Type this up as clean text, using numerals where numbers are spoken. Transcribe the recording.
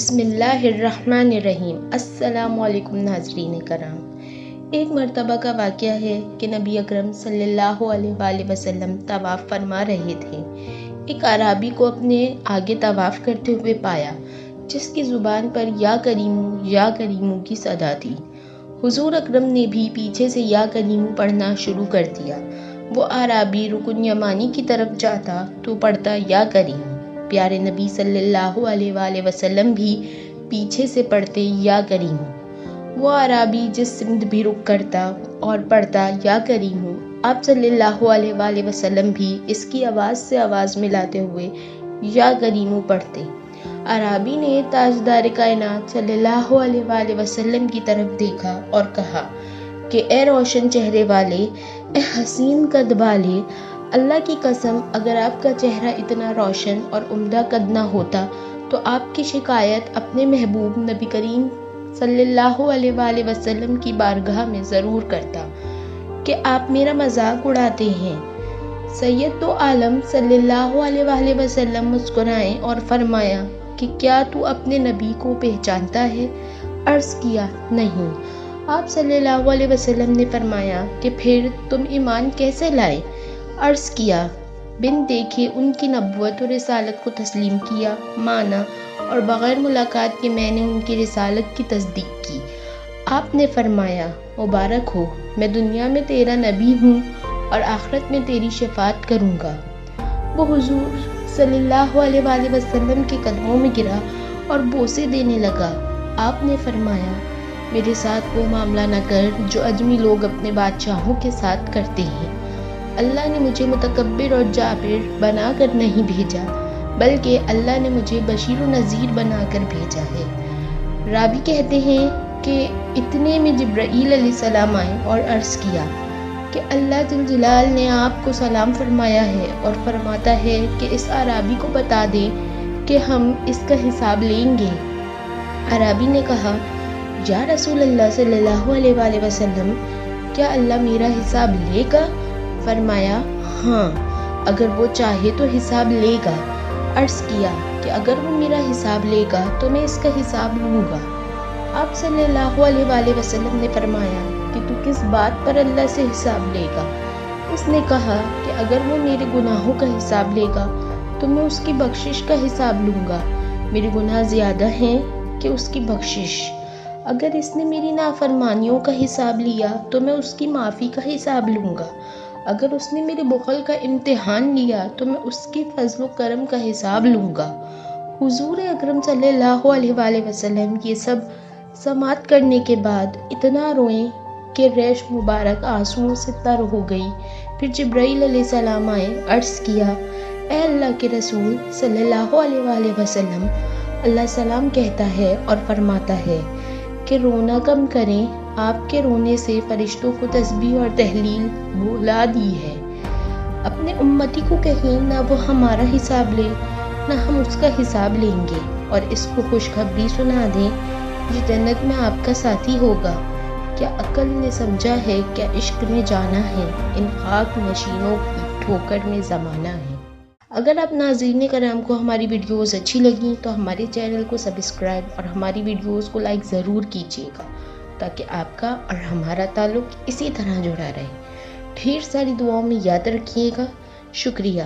بسم اللہ الرحمن الرحیم۔ السلام علیکم ناظرین کرام۔ ایک مرتبہ کا واقعہ ہے کہ نبی اکرم صلی اللہ علیہ وآلہ وسلم طواف فرما رہے تھے۔ ایک اعرابی کو اپنے آگے طواف کرتے ہوئے پایا جس کی زبان پر یا کریمو کی صدا تھی۔ حضور اکرم نے بھی پیچھے سے یا کریمو پڑھنا شروع کر دیا۔ وہ اعرابی رکن یمانی کی طرف جاتا تو پڑھتا یا کریمو۔ پیارے نبی صلی اللہ علیہ وآلہ وسلم بھی پیچھے سے پڑھتے یا کریمو۔ وہ اعرابی جس سمت بھی رخ کرتا اور پڑھتا یا کریمو، آپ صلی اللہ علیہ وآلہ وسلم بھی اس کی آواز سے آواز ملاتے ہوئے یا کریمو پڑھتے۔ اعرابی نے تاجدار کائنات صلی اللہ علیہ وآلہ وسلم کی طرف دیکھا اور کہا کہ اے روشن چہرے والے، اے حسین قد والے، اللہ کی قسم اگر آپ کا چہرہ اتنا روشن اور عمدہ قد نہ ہوتا تو آپ کی شکایت اپنے محبوب نبی کریم صلی اللہ علیہ وآلہ وسلم کی بارگاہ میں ضرور کرتا کہ آپ میرا مذاق اڑاتے ہیں۔ سید دو عالم صلی اللہ علیہ وآلہ وسلم مسکرائے اور فرمایا کہ کیا تو اپنے نبی کو پہچانتا ہے؟ عرض کیا نہیں۔ آپ صلی اللہ علیہ وسلم نے فرمایا کہ پھر تم ایمان کیسے لائے؟ عرض کیا بن دیکھے ان کی نبوت اور رسالت کو تسلیم کیا، مانا، اور بغیر ملاقات کے میں نے ان کی رسالت کی تصدیق کی۔ آپ نے فرمایا مبارک ہو، میں دنیا میں تیرا نبی ہوں اور آخرت میں تیری شفاعت کروں گا۔ وہ حضور صلی اللہ علیہ وآلہ وسلم کے قدموں میں گرا اور بوسے دینے لگا۔ آپ نے فرمایا میرے ساتھ وہ معاملہ نہ کر جو اجمی لوگ اپنے بادشاہوں کے ساتھ کرتے ہیں۔ اللہ نے مجھے متکبر اور جابر بنا کر نہیں بھیجا، بلکہ اللہ نے مجھے بشیر و نذیر بنا کر بھیجا ہے۔ راوی کہتے ہیں کہ اتنے میں جبرائیل علیہ السلام آئے اور عرض کیا کہ اللہ جل جلال نے آپ کو سلام فرمایا ہے اور فرماتا ہے کہ اس اعرابی کو بتا دے کہ ہم اس کا حساب لیں گے۔ اعرابی نے کہا یا رسول اللہ صلی اللہ علیہ وآلہ وسلم، کیا اللہ میرا حساب لے گا؟ فرمایا ہاں، اگر وہ چاہے تو حساب لے گا۔ عرض کیا کہ اگر وہ میرا حساب لے گا تو میں اس کا حساب لوں گا۔ آپ صلی اللہ علیہ وآلہ وسلم نے فرمایا کہ تو کس بات پر اللہ سے حساب لے گا؟ اس نے کہا کہ اگر وہ میرے گناہوں کا حساب لے گا تو میں اس کی بخشش کا حساب لوں گا۔ میرے گناہ زیادہ ہیں کہ اس کی بخشش۔ اگر اس نے میری نافرمانیوں کا حساب لیا تو میں اس کی معافی کا حساب لوں گا۔ اگر اس نے میرے بخل کا امتحان لیا تو میں اس کی فضل و کرم کا حساب لوں گا۔ حضور اکرم صلی اللہ علیہ وآلہ وسلم یہ سب سماعت کرنے کے بعد اتنا روئیں کہ ریش مبارک آنسوؤں سے تر ہو گئی۔ پھر جبرائیل علیہ السلام آئے، عرض کیا اے اللہ کے رسول صلی اللہ علیہ وآلہ وسلم، اللہ سلام کہتا ہے اور فرماتا ہے کہ رونا کم کریں، آپ کے رونے سے فرشتوں کو تسبیح اور تہلیل بھلا دی ہے۔ اپنے امتی کو کہیں نہ وہ ہمارا حساب لے نہ ہم اس کا حساب لیں گے، اور اس کو خوشخبری سنا دیں جو جنت میں آپ کا ساتھی ہوگا۔ کیا عقل نے سمجھا ہے، کیا عشق نے جانا ہے، ان خاک نشینوں کی ٹھوکر میں زمانہ ہے۔ اگر آپ ناظرین کرام کو ہماری ویڈیوز اچھی لگیں تو ہمارے چینل کو سبسکرائب اور ہماری ویڈیوز کو لائک ضرور کیجیے گا تاکہ آپ کا اور ہمارا تعلق اسی طرح جڑا رہے۔ ڈھیر ساری دعاؤں میں یاد رکھیے گا۔ شکریہ۔